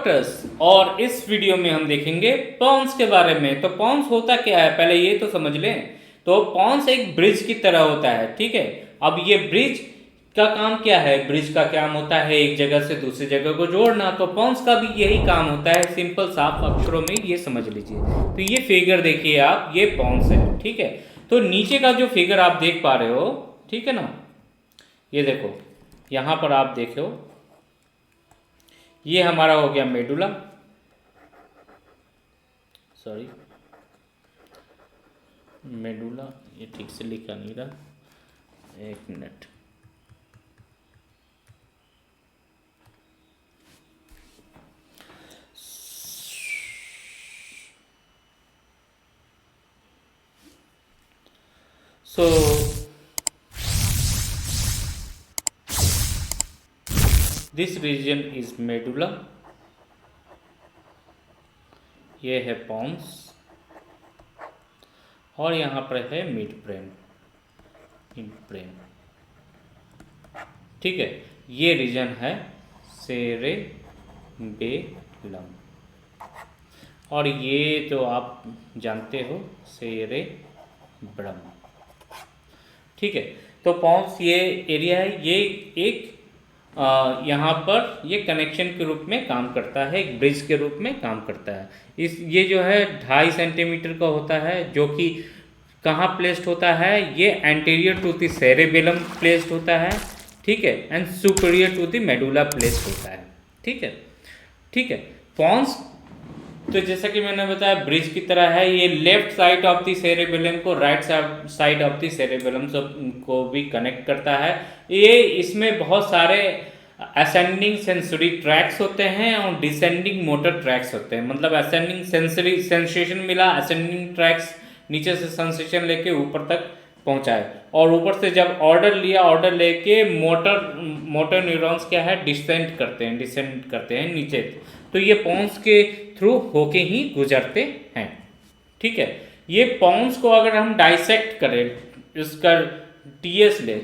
Doctors, और इस video में हम देखेंगे पॉन्स के बारे में। तो पॉन्स होता क्या है पहले ये तो समझ लें। तो पॉन्स एक ब्रिज की तरह होता है, ठीक है। अब ये ब्रिज का काम क्या है, ब्रिज का काम होता है एक जगह से दूसरी जगह को जोड़ना। तो पॉन्स का भी यही काम होता है, सिंपल साफ अक्षरों में ये समझ लीजिए। तो ये फिगर देखिए आप, ये पॉन्स है, ठीक है। तो नीचे का जो फिगर आप देख पा रहे हो, ठीक है ना, ये देखो यहाँ पर आप देखो, ये हमारा हो गया मेडुला, सॉरी मेडुला, ये ठीक से लिखा नहीं रहा, एक minute. So this region is medulla, ये है पॉन्स, और यहाँ पर है मिड ब्रेन, ठीक है। ये रीजन है सेरेबेलम, और ये तो आप जानते हो सेरेब्रम, ठीक है। तो पॉन्स ये एरिया है, ये एक यहाँ पर ये कनेक्शन के रूप में काम करता है, एक ब्रिज के रूप में काम करता है। ये जो है 2.5 सेंटीमीटर का होता है, जो कि कहाँ प्लेस्ड होता है, ये anterior to the cerebellum placed होता है, ठीक है, and superior to the medulla placed होता है, ठीक है, ठीक है। पॉन्स तो जैसा कि मैंने बताया ब्रिज की तरह है, ये left side of the cerebellum को right side of the cerebellum को भी कनेक्ट करता है। ये इसमें बहुत सारे असेंडिंग सेंसरी ट्रैक्स होते हैं और डिसेंडिंग मोटर ट्रैक्स होते हैं। मतलब असेंडिंग सेंसरी सेंसेशन मिला, असेंडिंग ट्रैक्स नीचे से सेंसेशन लेके ऊपर तक पहुंचाए, और ऊपर से जब ऑर्डर लिया, ऑर्डर लेके मोटर न्यूरॉन्स क्या है डिसेंड करते हैं नीचे। तो ये पॉन्स के थ्रू होके ही गुजरते हैं, ठीक है। ये पॉन्स को अगर हम डाइसेक्ट करें, इसका टीएस ले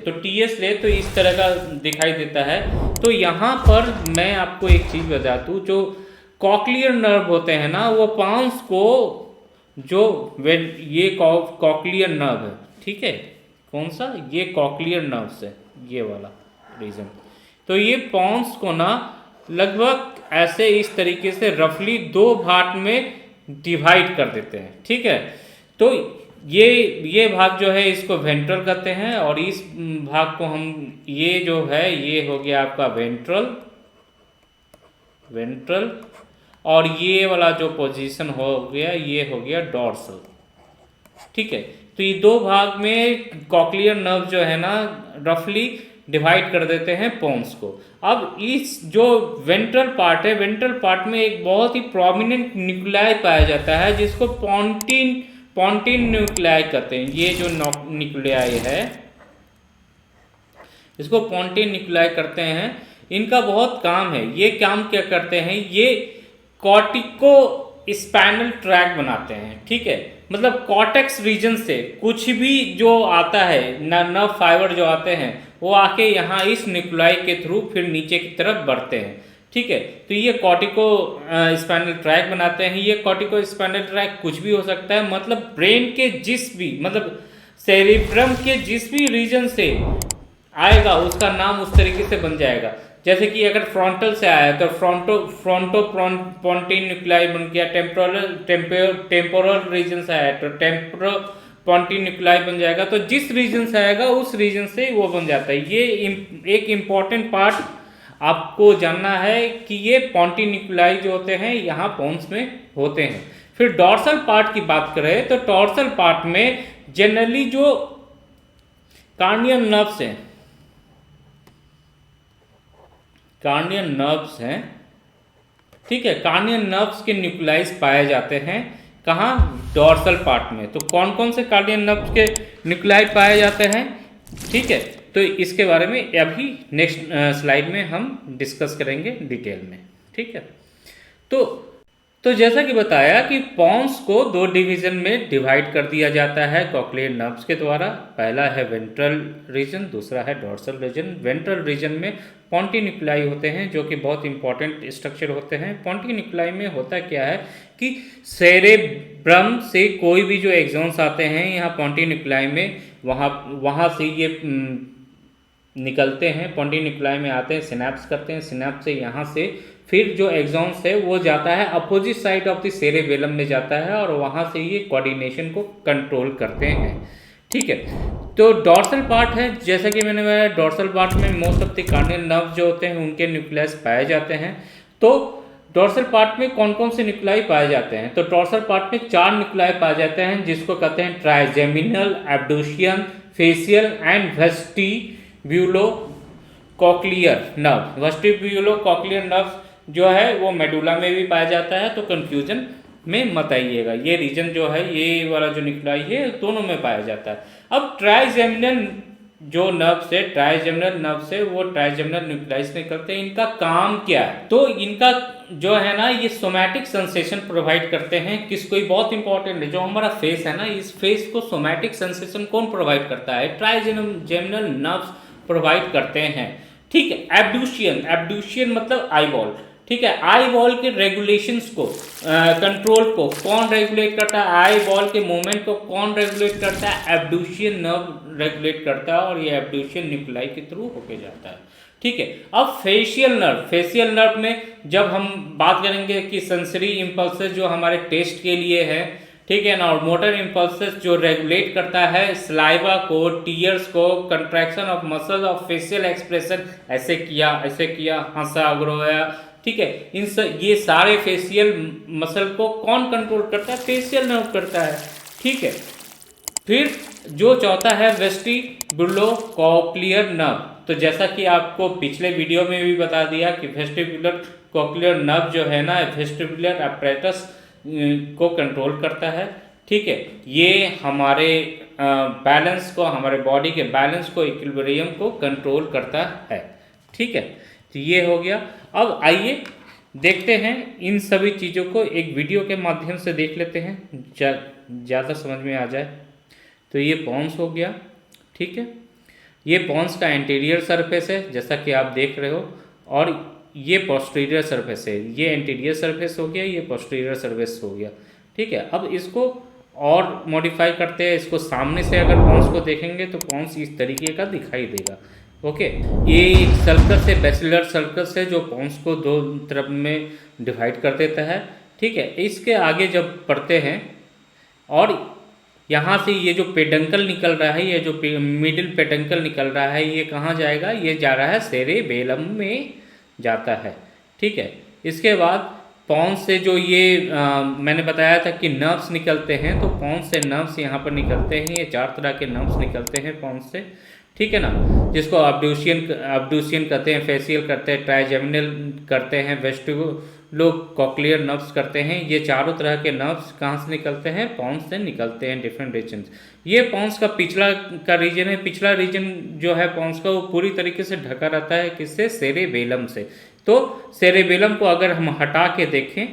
तो इस तरह का दिखाई देता है। तो यहाँ पर मैं आपको एक चीज़ बता दूँ, जो कॉक्लियर नर्व होते हैं ना, वो पॉन्स को जो ये कॉक्लियर नर्व है, ठीक है, कौन सा, ये कॉक्लियर नर्व है, ये वाला रीजन। तो ये पॉन्स को ना लगभग ऐसे इस तरीके से रफली 2 भाग में डिवाइड कर देते हैं, ठीक है। तो ये भाग जो है इसको वेंट्रल कहते हैं, और इस भाग को हम, ये जो है ये हो गया आपका वेंट्रल, और ये वाला जो पोजीशन हो गया ये हो गया डॉर्सल, ठीक है। तो ये 2 भाग में कॉक्लियर नर्व जो है ना रफली डिवाइड कर देते हैं पॉन्स को। अब इस जो वेंट्रल पार्ट है, वेंट्रल पार्ट में एक बहुत ही प्रोमिनेंट न्यूक्लियाई पाया जाता है, जिसको पॉन्टीन न्यूक्लियाई कहते हैं। ये जो न्यूक्लियाई है इसको पॉन्टीन न्यूक्लियाई करते हैं। इनका बहुत काम है, ये काम क्या करते हैं, ये कॉर्टिको स्पाइनल ट्रैक बनाते हैं, ठीक है। मतलब कॉर्टेक्स रीजन से कुछ भी जो आता है, नर्व फाइबर जो आते हैं, वो आके यहाँ इस न्यूक्लियाई के थ्रू फिर नीचे की तरफ बढ़ते हैं, ठीक है। तो ये कॉर्टिको स्पाइनल ट्रैक बनाते हैं। ये कॉर्टिको स्पाइनल ट्रैक कुछ भी हो सकता है, मतलब ब्रेन के जिस भी, मतलब सेरिब्रम के जिस भी रीजन से आएगा उसका नाम उस तरीके से बन जाएगा। जैसे कि अगर फ्रंटल से आया तो फ्रंटोपोन्टीन न्यूक्लियाई बन गया, टेम्पोरल रीजन से आया तो टेम्पोरोपोन्टीन न्यूक्लियाई बन जाएगा। तो जिस रीजन से आएगा उस रीजन से वो बन जाता है। ये एक इम्पॉर्टेंट पार्ट आपको जानना है कि ये पोन्टीन न्यूक्लियाई जो होते हैं यहाँ पॉन्स में होते हैं। फिर डॉर्सल पार्ट की बात करें तो डॉर्सल पार्ट में जनरली जो कार्नियल नर्व्स हैं, ठीक है, कार्नियल नर्व्स के न्यूक्लियाइज पाए जाते हैं कहाँ, डॉर्सल पार्ट में। तो कौन कौन से कार्नियल नर्व्स के न्यूक्लियाई पाए जाते हैं, ठीक है। तो इसके बारे में अभी नेक्स्ट स्लाइड में हम डिस्कस करेंगे डिटेल में, ठीक है। तो तो जैसा कि बताया कि पॉन्स को दो डिवीजन में डिवाइड कर दिया जाता है कॉक्लियर नर्व्स के द्वारा। पहला है वेंट्रल रीजन, दूसरा है डॉर्सल रीजन। वेंट्रल रीजन में पॉन्टिन्यूक्लाई होते हैं जो कि बहुत इंपॉर्टेंट स्ट्रक्चर होते हैं। पॉन्टिन्यूक्लाई में होता क्या है कि सेरेब्रम से कोई भी जो एक्सॉन्स आते हैं यहाँ पॉन्टिन्यूक्लाई में, वहाँ से ये निकलते हैं, पॉन्टिन्यूक्लाई में आते हैं, सिनैप्स करते हैं, सिनैप्स से यहाँ से फिर जो एक्सॉन्स है वो जाता है opposite side of the cerebellum में जाता है और वहाँ से ये कोऑर्डिनेशन को कंट्रोल करते हैं। ठीक है, तो डॉर्सल पार्ट है, जैसा कि मैंने बताया डॉर्सल पार्ट में मोस्ट ऑफ द कार्डियल नर्व जो होते हैं उनके न्यूक्लियस पाए जाते हैं। तो डॉर्सल पार्ट में कौन कौन से न्यूक्लाई पाए जाते हैं? तो डॉर्सल पार्ट में 4 न्यूक्लाई पाए जाते हैं जिसको कहते हैं trigeminal, abducens, facial and vestibulo cochlear nerve. Vestibulo cochlear nerve जो है वो मेडुला में भी पाया जाता है, तो कंफ्यूजन में मत आइएगा। ये रीजन जो है, ये वाला जो न्यूक्लाई है दोनों में पाया जाता है। अब ट्राइजेमिनल जो नर्व से, ट्राइजेमिनल नर्व से वो ट्राइजेमिनल न्यूक्लाई निकलते हैं। इनका काम क्या है? तो इनका जो है ना, ये सोमैटिक सेंसेशन प्रोवाइड करते हैं। किसको? ये बहुत इंपॉर्टेंट है, जो हमारा फेस है ना, इस फेस को सोमैटिक सेंसेशन कौन प्रोवाइड करता है? ट्राइजेमिनल नर्व्स प्रोवाइड करते हैं। ठीक है, एब्डूशियन, एब्डूशियन मतलब आई बॉल। ठीक है, आई बॉल के रेगुलेशंस को, कंट्रोल को कौन रेगुलेट करता है? आई बॉल के मूवमेंट को कौन रेगुलेट करता है? एब्डूशियन नर्व रेगुलेट करता है और ये एब्डूशियन न्यूक्लाई के थ्रू होके जाता है। ठीक है, अब फेशियल नर्व, फेशियल नर्व में जब हम बात करेंगे कि सेंसरी इंपल्सेस जो हमारे टेस्ट के लिए है, ठीक है ना, और मोटर इंपल्सेस जो रेगुलेट करता है सलाइवा को, टीयर्स को, contraction of muscle of facial expression, ऐसे किया, हंसा, रोया। ठीक है, ये सारे फेशियल मसल को कौन कंट्रोल करता है? फेशियल नर्व करता है। ठीक है, फिर जो चौथा है वेस्टिब्यूलो कॉक्लियर नर्व। तो जैसा कि आपको पिछले वीडियो में भी बता दिया कि वेस्टिब्युलर कॉक्लियर नर्व जो है ना, वेस्टिब्युलर apparatus को कंट्रोल करता है। ठीक है, ये हमारे बैलेंस को, हमारे बॉडी के बैलेंस को, इक्विलिब्रियम को कंट्रोल करता है। ठीक है, तो ये हो गया। अब आइए देखते हैं इन सभी चीज़ों को एक वीडियो के माध्यम से देख लेते हैं, ज़्यादा समझ में आ जाए। तो ये पॉन्स हो गया। ठीक है, ये पॉन्स का एंटीरियर सरफेस है जैसा कि आप देख रहे हो, और ये पोस्टीरियर सरफेस है। ये एंटीरियर सरफेस हो गया, ये पोस्टीरियर सरफेस हो गया। ठीक है, अब इसको और मॉडिफाई करते हैं। इसको सामने से अगर पॉन्स को देखेंगे तो पॉन्स इस तरीके का दिखाई देगा। ओके, ये एक सर्कस है, बैसिलर सर्कस है, जो पॉन्स को दो तरफ में डिवाइड कर देता है। ठीक है, इसके आगे जब पढ़ते हैं और यहाँ से ये जो पेडंकल निकल रहा है, ये जो मिडिल पेडंकल निकल रहा है, ये कहाँ जाएगा? ये जा रहा है सेरेबेलम में जाता है। ठीक है, इसके बाद पॉन्स से जो ये मैंने बताया था कि नर्व्स निकलते हैं, तो पॉन्स से नर्व्स यहाँ पर निकलते हैं। ये 4 तरह के नर्व्स निकलते हैं पॉन्स से। ठीक है ना, जिसको अब्डूशियन कहते हैं, फेशियल करते हैं, ट्राइजेमिनल करते हैं, वेस्टिब्यूलो कॉक्लियर नर्व्स करते हैं। ये चारों तरह के नर्व्स कहाँ से निकलते हैं? पॉन्स से निकलते हैं, डिफरेंट रीजन। ये पॉन्स का पिछला का रीजन है। पिछला रीजन जो है पॉन्स का, वो पूरी तरीके से ढका रहता है। किससे? सेरेबेलम से। तो सेरेबेलम को अगर हम हटा के देखें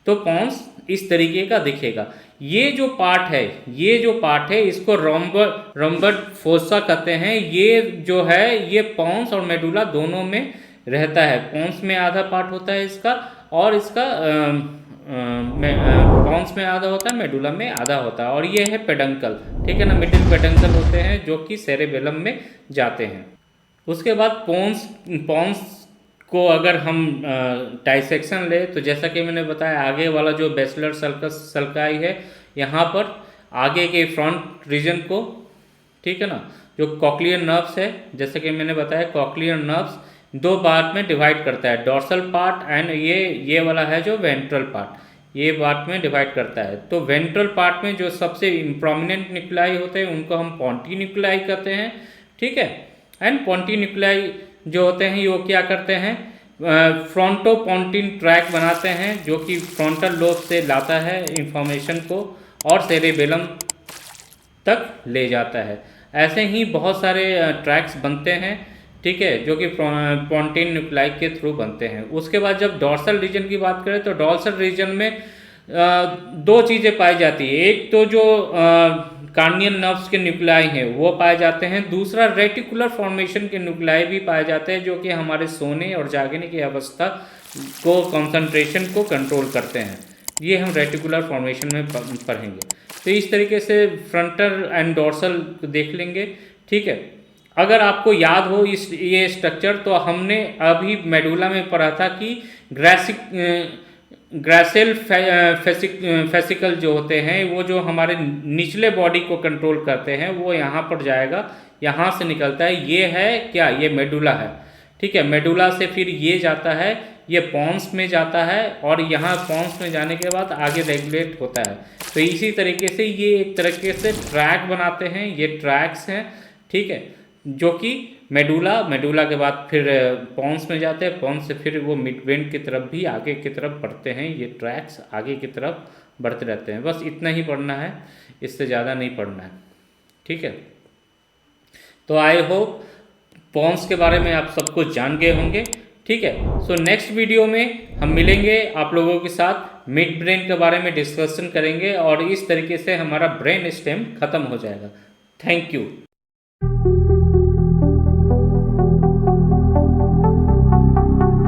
तो पॉन्स इस तरीके का दिखेगा। ये जो पार्ट है इसको रोम्बड फोसा कहते हैं। ये जो है ये पॉन्स और मेडुला दोनों में रहता है। पॉन्स में आधा पार्ट होता है इसका, और इसका पॉन्स में आधा होता है, मेडुला में आधा होता है। और ये है पेडंकल। ठीक है ना, मिडिल पेडंकल होते हैं जो कि सेरेबेलम में जाते हैं। उसके बाद पॉन्स को अगर हम डाइसेक्शन ले तो जैसा कि मैंने बताया, आगे वाला जो बैसिलर सल्काई है, यहाँ पर आगे के फ्रंट रीजन को, ठीक है ना, जो कॉक्लियर नर्व्स है, जैसे कि मैंने बताया कॉक्लियर नर्व्स 2 पार्ट में डिवाइड करता है, डॉर्सल पार्ट एंड ये वाला है जो वेंट्रल पार्ट, ये पार्ट में डिवाइड करता है। तो वेंट्रल पार्ट में जो सबसे प्रोमिनेंट न्यूक्लाई होते हैं उनको हम पॉन्टिन्यूक्लाई कहते हैं। ठीक है, एंड पॉन्टिन्यूक्लाई जो होते हैं वो क्या करते हैं? फ्रंटोपोंटिन ट्रैक बनाते हैं जो कि फ्रंटल लोब से लाता है इंफॉर्मेशन को और सेरेबेलम तक ले जाता है। ऐसे ही बहुत सारे ट्रैक्स बनते हैं। ठीक है, जो कि पोंटिन न्यूक्लाई के थ्रू बनते हैं। उसके बाद जब डॉर्सल रीजन की बात करें तो डॉर्सल रीजन में दो चीज़ें पाई जाती है। एक तो जो कार्नियल नर्व्स के न्यूक्लाई हैं वो पाए जाते हैं, दूसरा रेटिकुलर फॉर्मेशन के न्यूक्लाई भी पाए जाते हैं जो कि हमारे सोने और जागने की अवस्था को, कंसंट्रेशन को कंट्रोल करते हैं। ये हम रेटिकुलर फॉर्मेशन में पढ़ेंगे। तो इस तरीके से फ्रंटल एंड डॉर्सल देख लेंगे। ठीक है, अगर आपको याद हो ये स्ट्रक्चर, तो हमने अभी मेडुला में पढ़ा था कि ग्रासेल फेसिकल जो होते हैं वो जो हमारे निचले बॉडी को कंट्रोल करते हैं वो यहाँ पर जाएगा, यहाँ से निकलता है। ये है क्या, ये मेडुला है। ठीक है, मेडुला से फिर ये जाता है, ये पॉन्स में जाता है और यहाँ पॉन्स में जाने के बाद आगे रेगुलेट होता है। तो इसी तरीके से ये एक तरीके से ट्रैक बनाते हैं, ये ट्रैक्स हैं। ठीक है, जो कि मेडुला के बाद फिर पॉन्स में जाते हैं, पॉन्स से फिर वो मिडब्रेन की तरफ भी आगे की तरफ बढ़ते हैं। ये ट्रैक्स आगे की तरफ बढ़ते रहते हैं। बस इतना ही पढ़ना है, इससे ज़्यादा नहीं पढ़ना है। ठीक है, तो आई होप पॉन्स के बारे में आप सब कुछ जान गए होंगे। ठीक है, सो नेक्स्ट वीडियो में हम मिलेंगे आप लोगों के साथ, मिड ब्रेन के बारे में डिस्कशन करेंगे और इस तरीके से हमारा ब्रेन स्टेम खत्म हो जाएगा। Thank you.